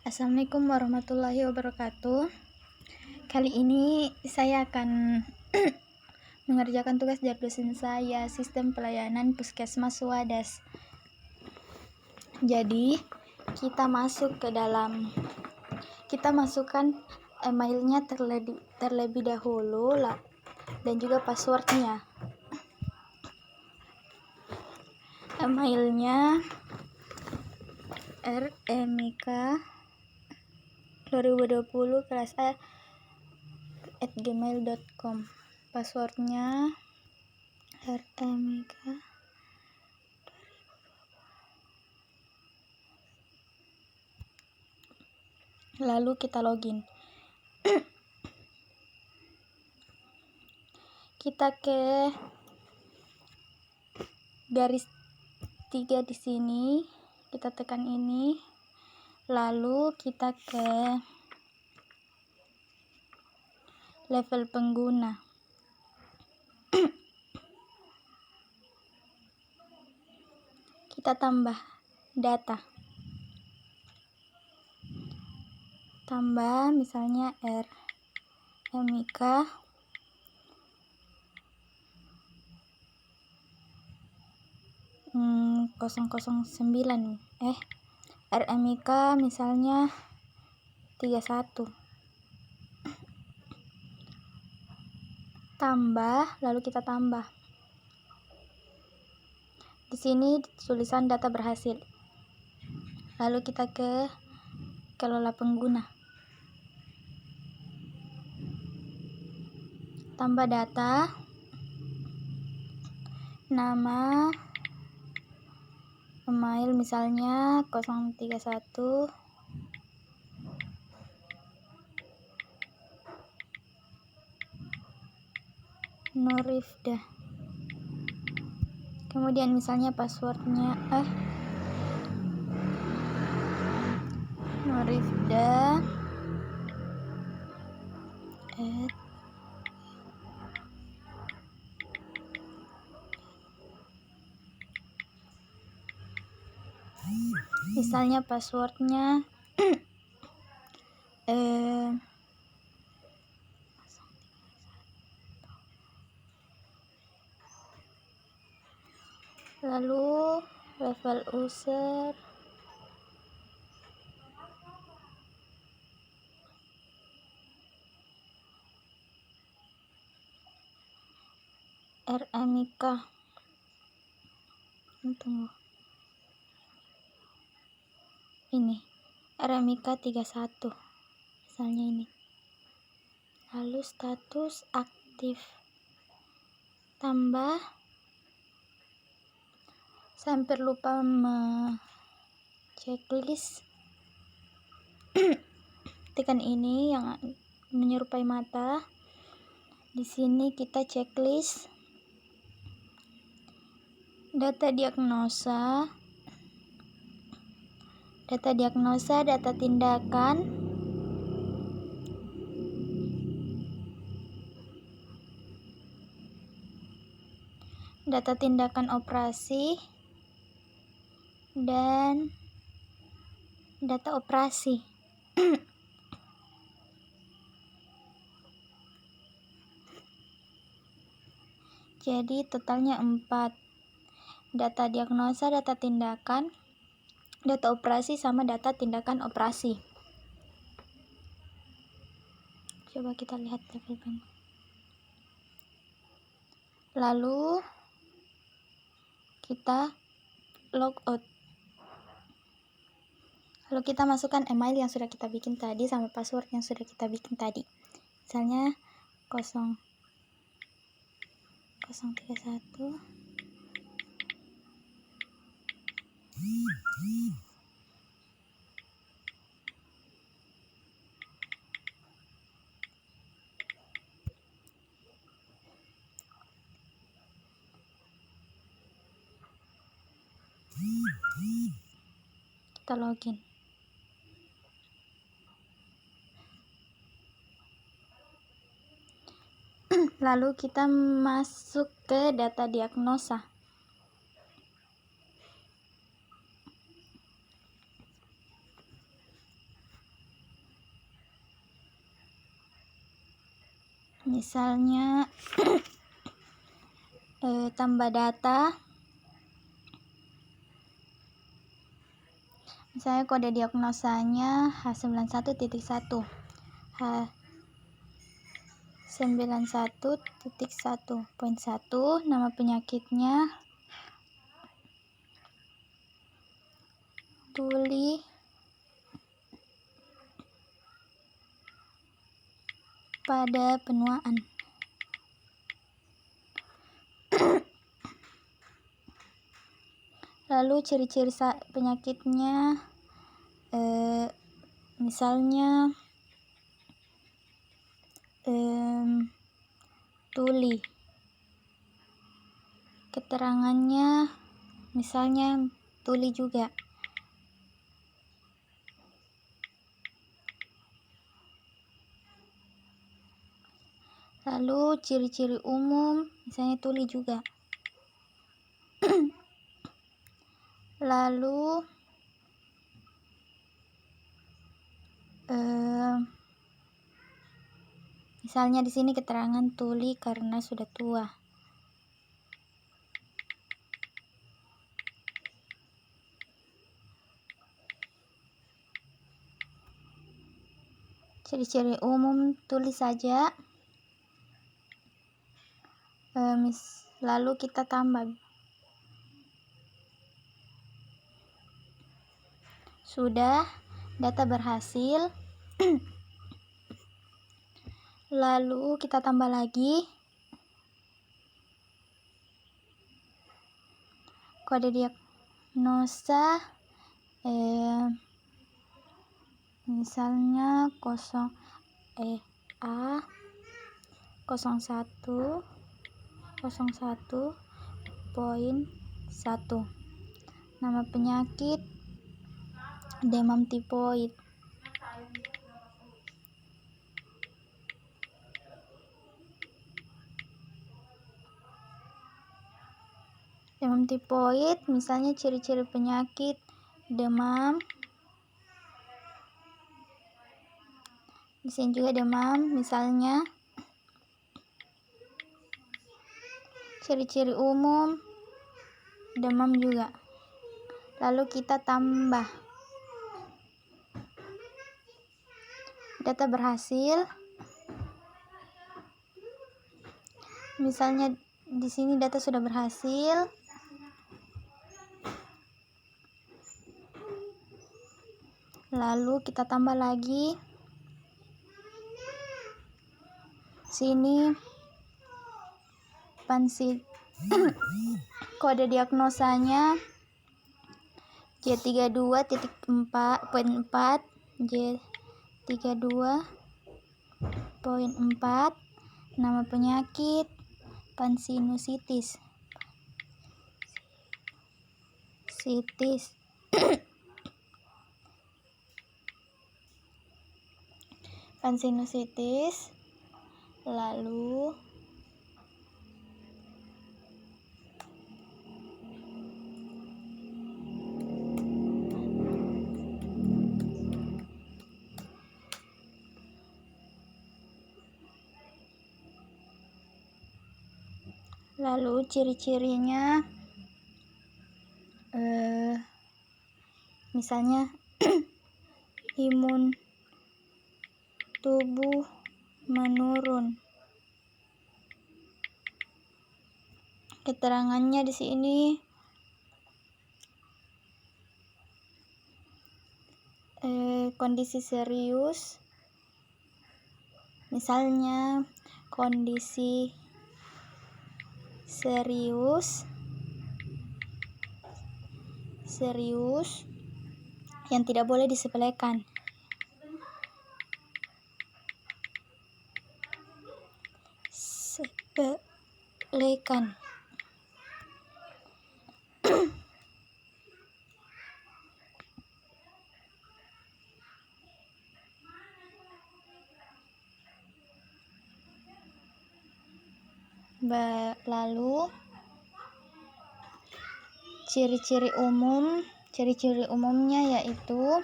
Assalamualaikum warahmatullahi wabarakatuh. Kali ini saya akan mengerjakan tugas dari dosen saya, sistem pelayanan puskesmas Wadas. Jadi kita masukkan emailnya terlebih dahulu lah, dan juga passwordnya. Emailnya rmik2020 kelas A @gmail.com. Passwordnya rmik. Lalu kita login. Kita ke garis 3 di sini, kita tekan ini, lalu kita ke level pengguna. Kita tambah data, tambah misalnya rmik 009, rmik misalnya 31, tambah, lalu kita tambah. Di sini tulisan data berhasil. Lalu kita ke kelola pengguna, tambah data, nama, email misalnya 031, Nurifda. Kemudian misalnya passwordnya Nurifda misalnya passwordnya lalu level user rmik. Tunggu. Ini rmik 31 misalnya ini. Lalu status aktif, tambah, saya hampir lupa checklist. Tekan ini yang menyerupai mata. Di sini kita checklist data diagnosa, data tindakan, data tindakan operasi, dan data operasi. Jadi totalnya 4. Data diagnosa, data tindakan, data operasi, sama data tindakan operasi. Coba kita lihat level pen. Lalu kita logout. Lalu kita masukkan email yang sudah kita bikin tadi sama password yang sudah kita bikin tadi. Misalnya 031. Kita login. Lalu kita masuk ke data diagnosa. Misalnya tambah data, misalnya kode diagnosanya H91.1, H91.1.1, nama penyakitnya tuli pada penuaan. Lalu ciri-ciri penyakitnya misalnya tuli, keterangannya misalnya tuli juga. Lalu ciri-ciri umum misalnya tuli juga. Lalu misalnya di sini keterangan tuli karena sudah tua. Ciri-ciri umum tulis saja. Lalu kita tambah. Sudah, data berhasil. Lalu kita tambah lagi kode diagnosa, misalnya A01.1. Nama penyakit demam tifoid. Demam tifoid, misalnya ciri-ciri penyakit demam. Di sini juga demam, misalnya ciri-ciri umum demam juga. Lalu kita tambah. Data berhasil. Misalnya di sini data sudah berhasil. Lalu kita tambah lagi. Sini kode diagnosanya J32.4, J32.4, nama penyakit pansinusitis. Pansinusitis. Lalu ciri-cirinya misalnya imun tubuh menurun. Keterangannya di sini kondisi serius, misalnya kondisi serius yang tidak boleh disepelekan. Lalu ciri-ciri umumnya yaitu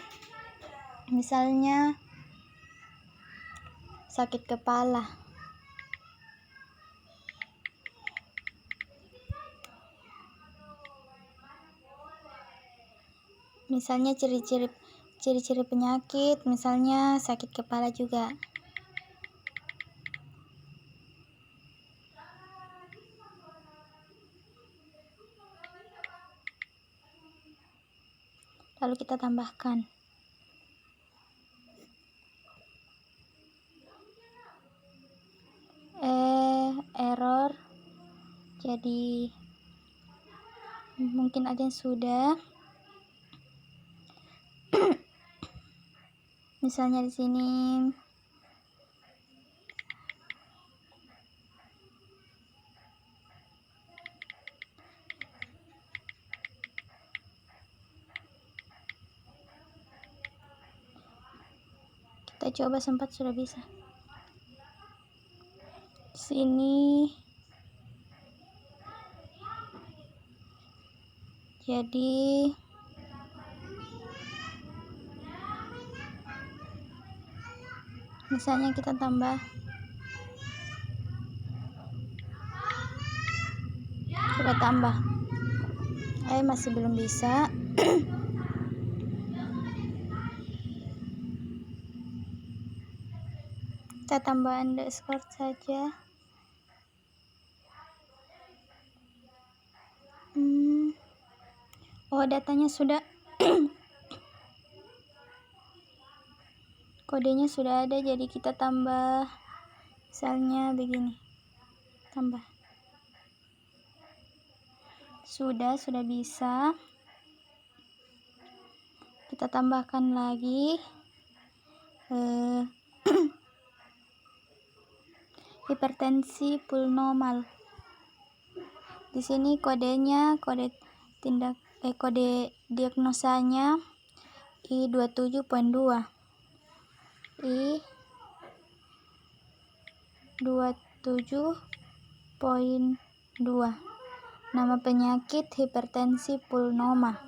misalnya sakit kepala, Misalnya ciri-ciri penyakit, misalnya sakit kepala juga. Lalu kita tambahkan. Error. Jadi mungkin ada yang sudah. Misalnya di sini kita coba sempat sudah bisa. Di sini jadi misalnya kita tambah, coba tambah, masih belum bisa. Kita tambah underscore saja. Oh, datanya sudah kodenya sudah ada, jadi kita tambah misalnya begini, tambah. Sudah bisa. Kita tambahkan lagi hipertensi pulmomal. Di sini kodenya, kode diagnosanya I27.2. I27.2. Nama penyakit hipertensi pulmomal.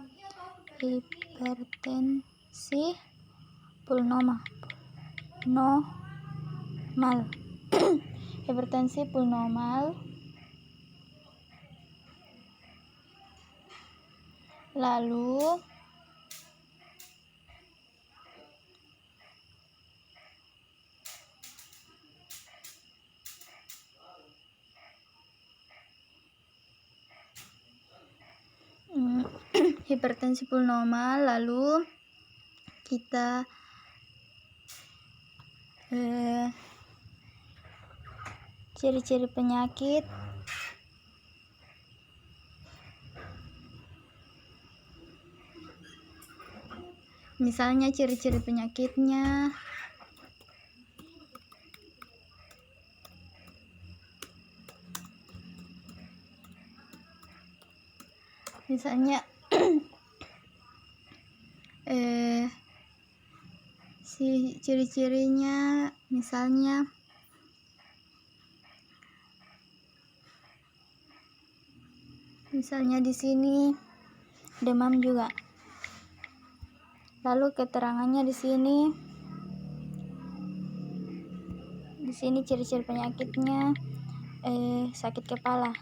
Hipertensi pulmomal. Hipertensi pulmomal. Lalu hipertensi pulmomal, lalu kita ciri-ciri penyakit. Misalnya ciri-ciri penyakitnya misalnya si ciri-cirinya misalnya di sini demam juga. Lalu keterangannya di sini ciri-ciri penyakitnya sakit kepala.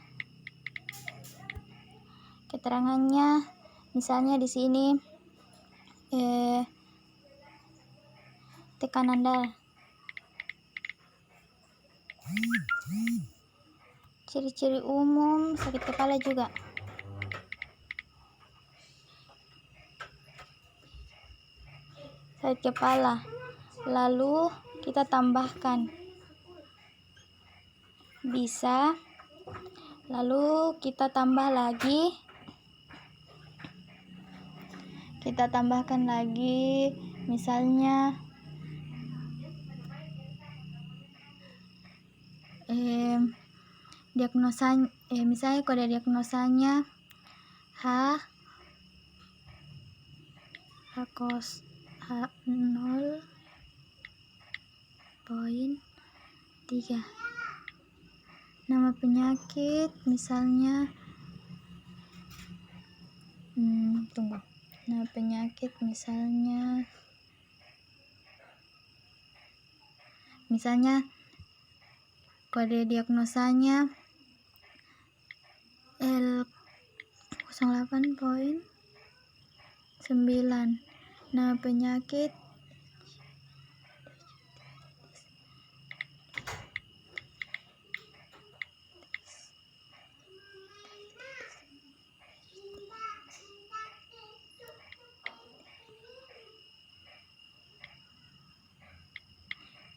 Keterangannya misalnya di sini tekanan darah. Ciri-ciri umum sakit kepala juga. Sakit kepala. Lalu kita tambahkan bisa. Lalu kita tambah lagi. Kita tambahkan lagi misalnya misalnya kode diagnosanya H0.3. Nama penyakit misalnya nama penyakit misalnya kode diagnosanya L08.1. 9. Nah, penyakit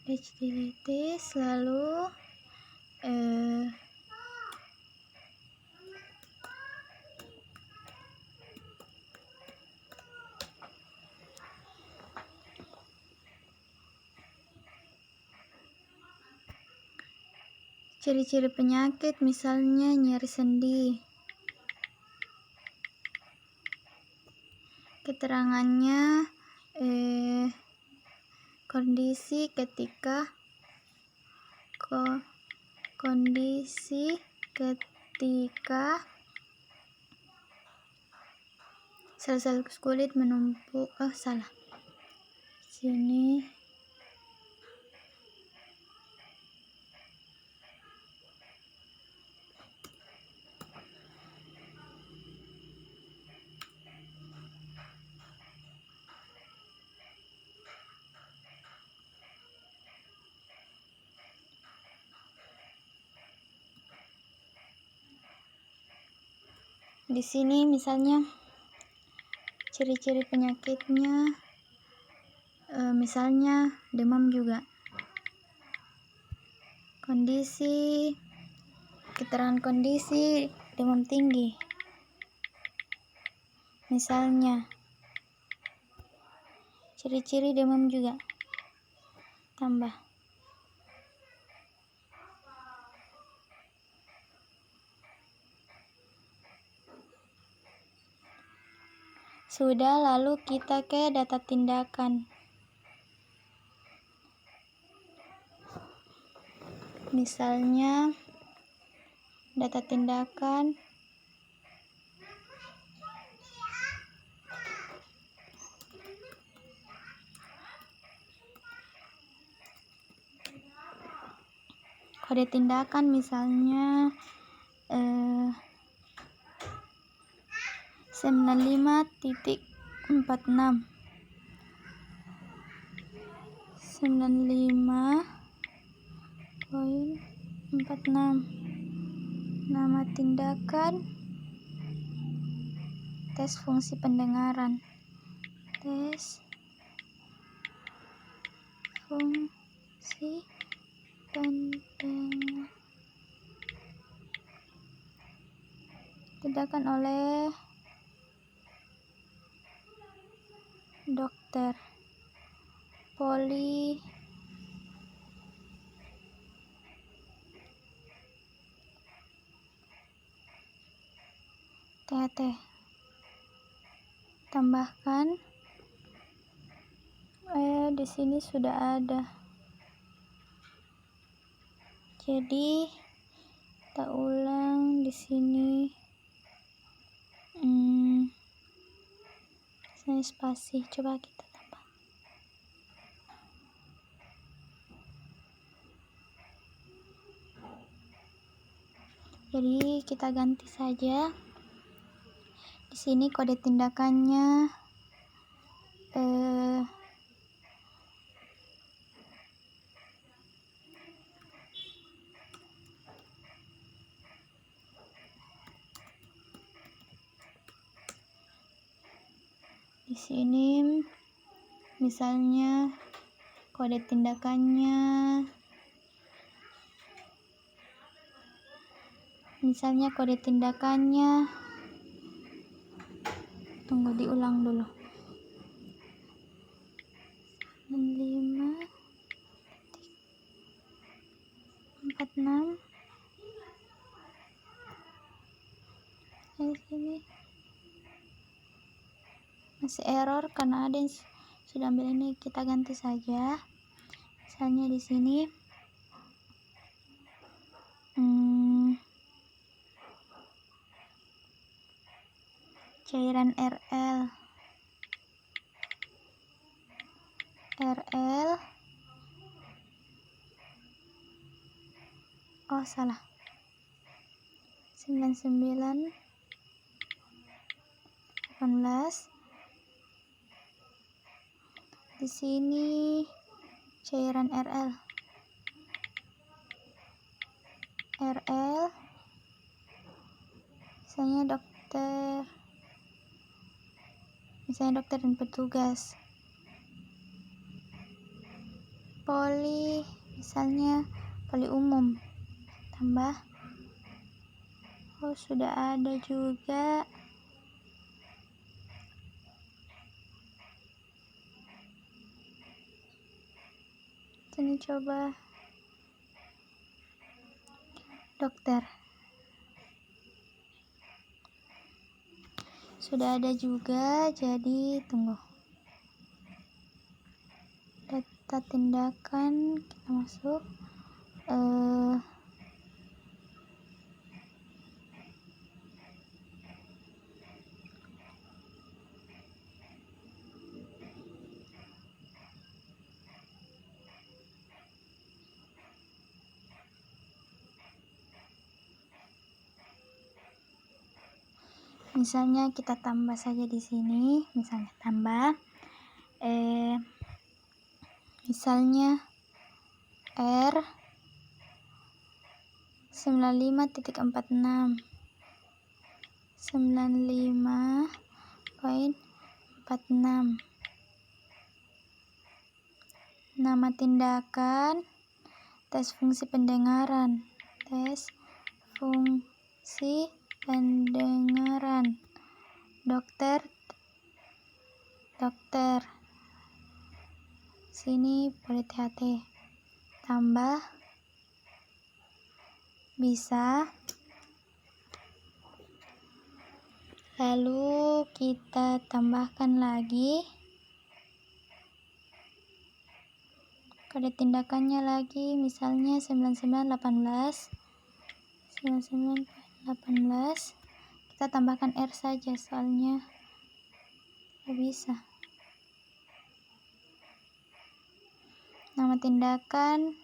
HDDT lalu ciri-ciri penyakit misalnya nyeri sendi. Keterangannya kondisi ketika sel-sel kulit menumpuk. Sini di sini misalnya ciri-ciri penyakitnya, misalnya demam juga. Keterangan kondisi demam tinggi, misalnya ciri-ciri demam juga tambah. Sudah, lalu kita ke data tindakan. Misalnya data tindakan kode tindakan, misalnya 95.46 nama tindakan tes fungsi pendengaran, tindakan oleh dokter Poli THT. Tambahkan di sini sudah ada. Jadi kita ulang di sini. Saya spasi, coba kita tambah. Jadi kita ganti saja. Di sini kode tindakannya di sini misalnya kode tindakannya tunggu diulang dulu. 95.46 di sini masih error karena ada yang sudah ambil ini. Kita ganti saja, misalnya di sini cairan RL oh salah, 99 18 Di sini cairan RL. Misalnya dokter dan petugas. Poli, misalnya poli umum. Tambah. Oh, sudah ada juga. Sini coba. Dokter. Sudah ada juga, jadi tunggu. Data tindakan, kita masuk. Misalnya kita tambah saja di sini, misalnya tambah misalnya R 95.46 95.46. Nama tindakan tes fungsi pendengaran, dokter, sini boleh THT, tambah, bisa, lalu kita tambahkan lagi kode tindakannya lagi, misalnya 9918, kita tambahkan R saja soalnya nggak bisa. Nama tindakan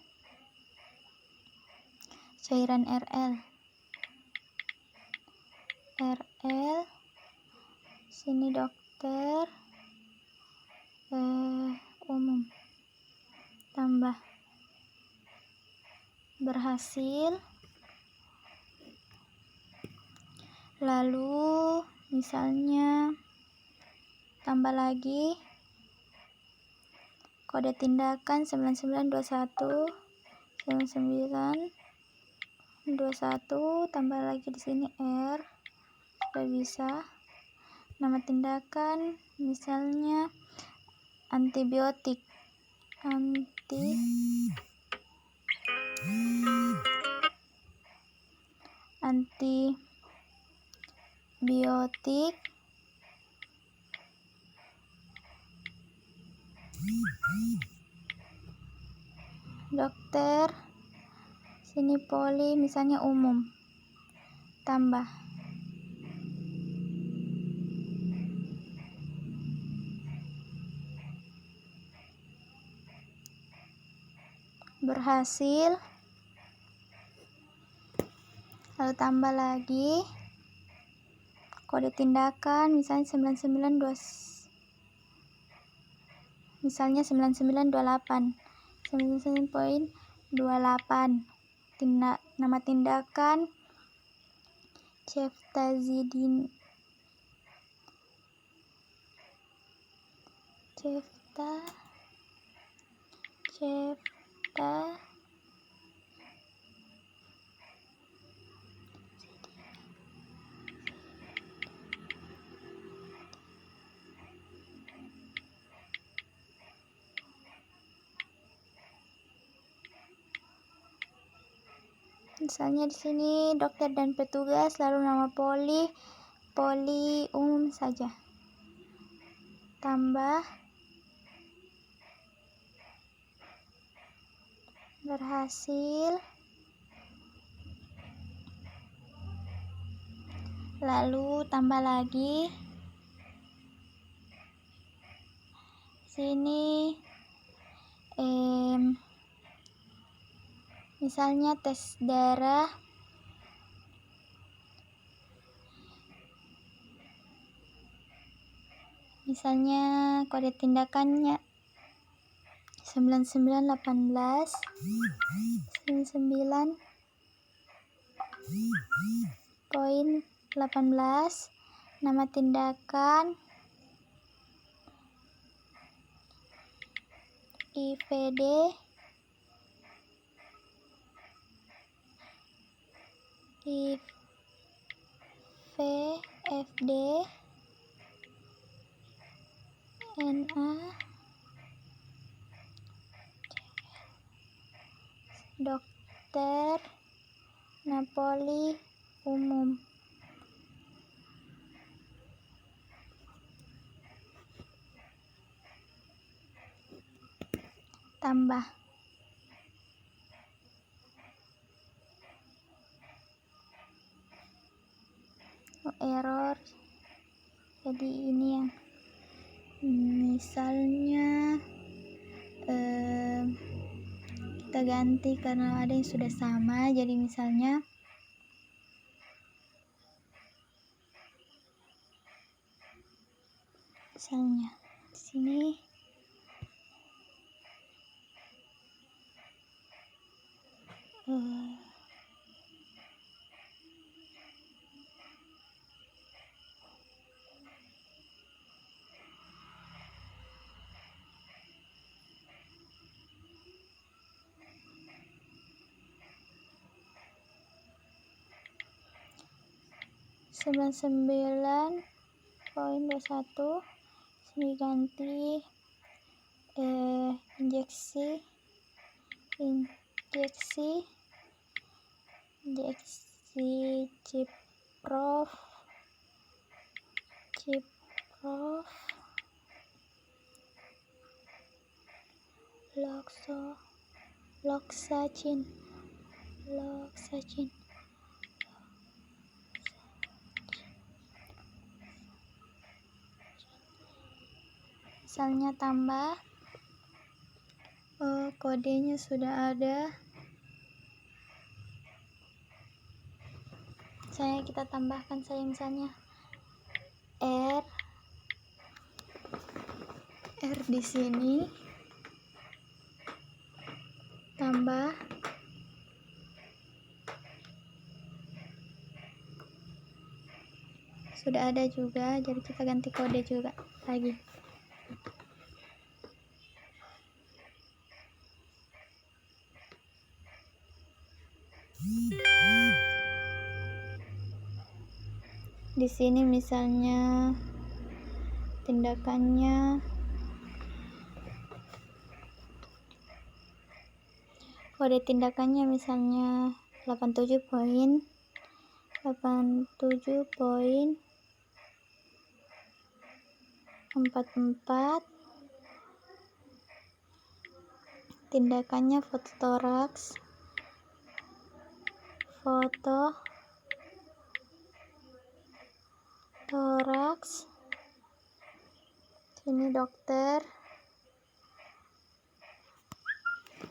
cairan RL, sini dokter umum, tambah, berhasil, lalu misalnya tambah lagi kode tindakan 9921 tambah lagi di sini R, sudah bisa. Nama tindakan misalnya antibiotik, dokter, sini poli, misalnya umum, tambah, berhasil, lalu tambah lagi kode tindakan misalnya 9928, nama tindakan ceftazidime, misalnya di sini dokter dan petugas, lalu nama poli umum saja, tambah, berhasil, lalu tambah lagi sini misalnya tes darah, misalnya kode tindakannya 9918 99.18. Nama tindakan IVD IVFD NA Dokter Napoli Umum. Tambah error, jadi ini yang misalnya kita ganti karena ada yang sudah sama, jadi misalnya di sini (99.21) diganti injeksi Ciprof Loxacin misalnya tambah kodenya sudah ada, kita tambahkan misalnya R di sini, tambah sudah ada juga, jadi kita ganti kode juga lagi. Di sini misalnya tindakannya kode tindakannya misalnya 87.84, tindakannya fototoraks, sini dokter,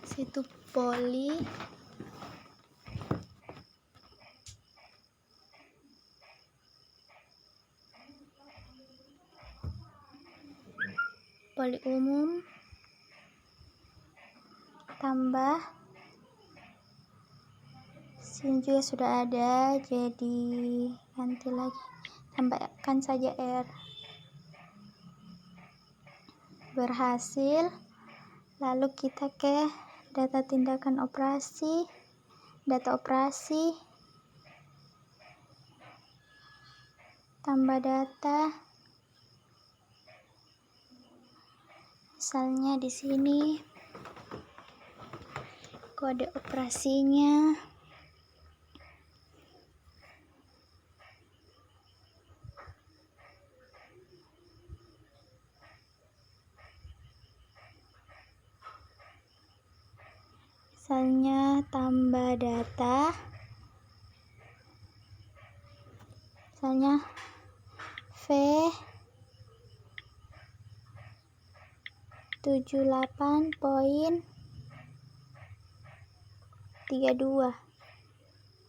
situ poli umum, tambah sini juga sudah ada, jadi ganti lagi, tambahkan saja R. Berhasil. Lalu kita ke data tindakan operasi, tambah data, misalnya di sini kode operasinya, misalnya tambah data, misalnya V78.32,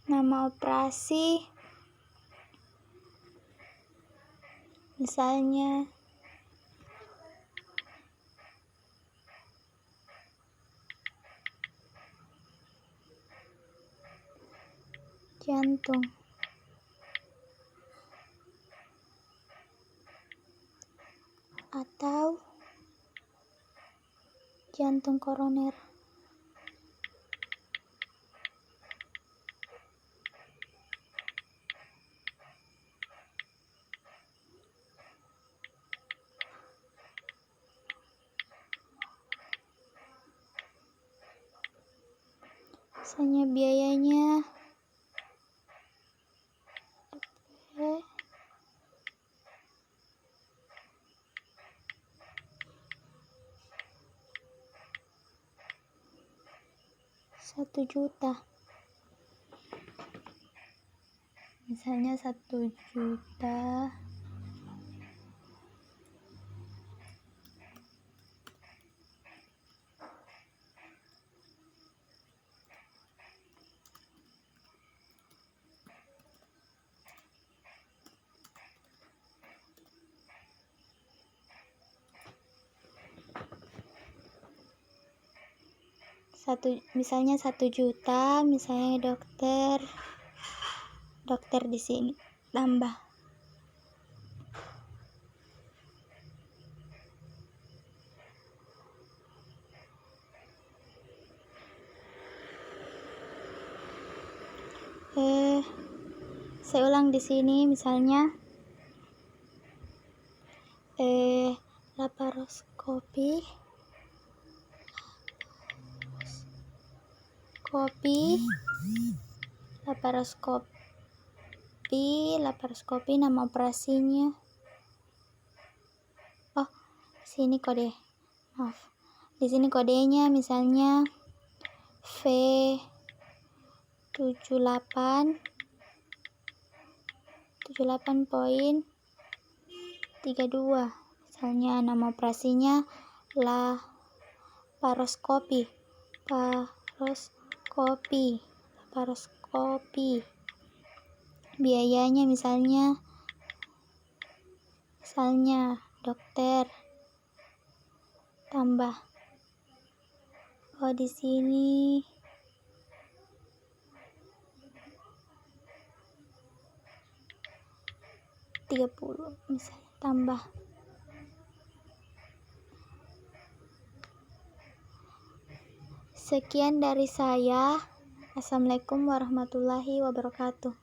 nama operasi misalnya jantung, atau jantung koroner. Misalnya biayanya Rp1 juta. Misalnya 1 juta. Misalnya 1 juta, misalnya dokter di sini tambah saya ulang di sini, misalnya laparoskopi nama operasinya. Sini kode. Maaf. Di sini kodenya misalnya V78 78.32. Misalnya nama operasinya laparoskopi. Biayanya misalnya dokter tambah di sini Rp30 misalnya tambah. Sekian dari saya. Assalamualaikum warahmatullahi wabarakatuh.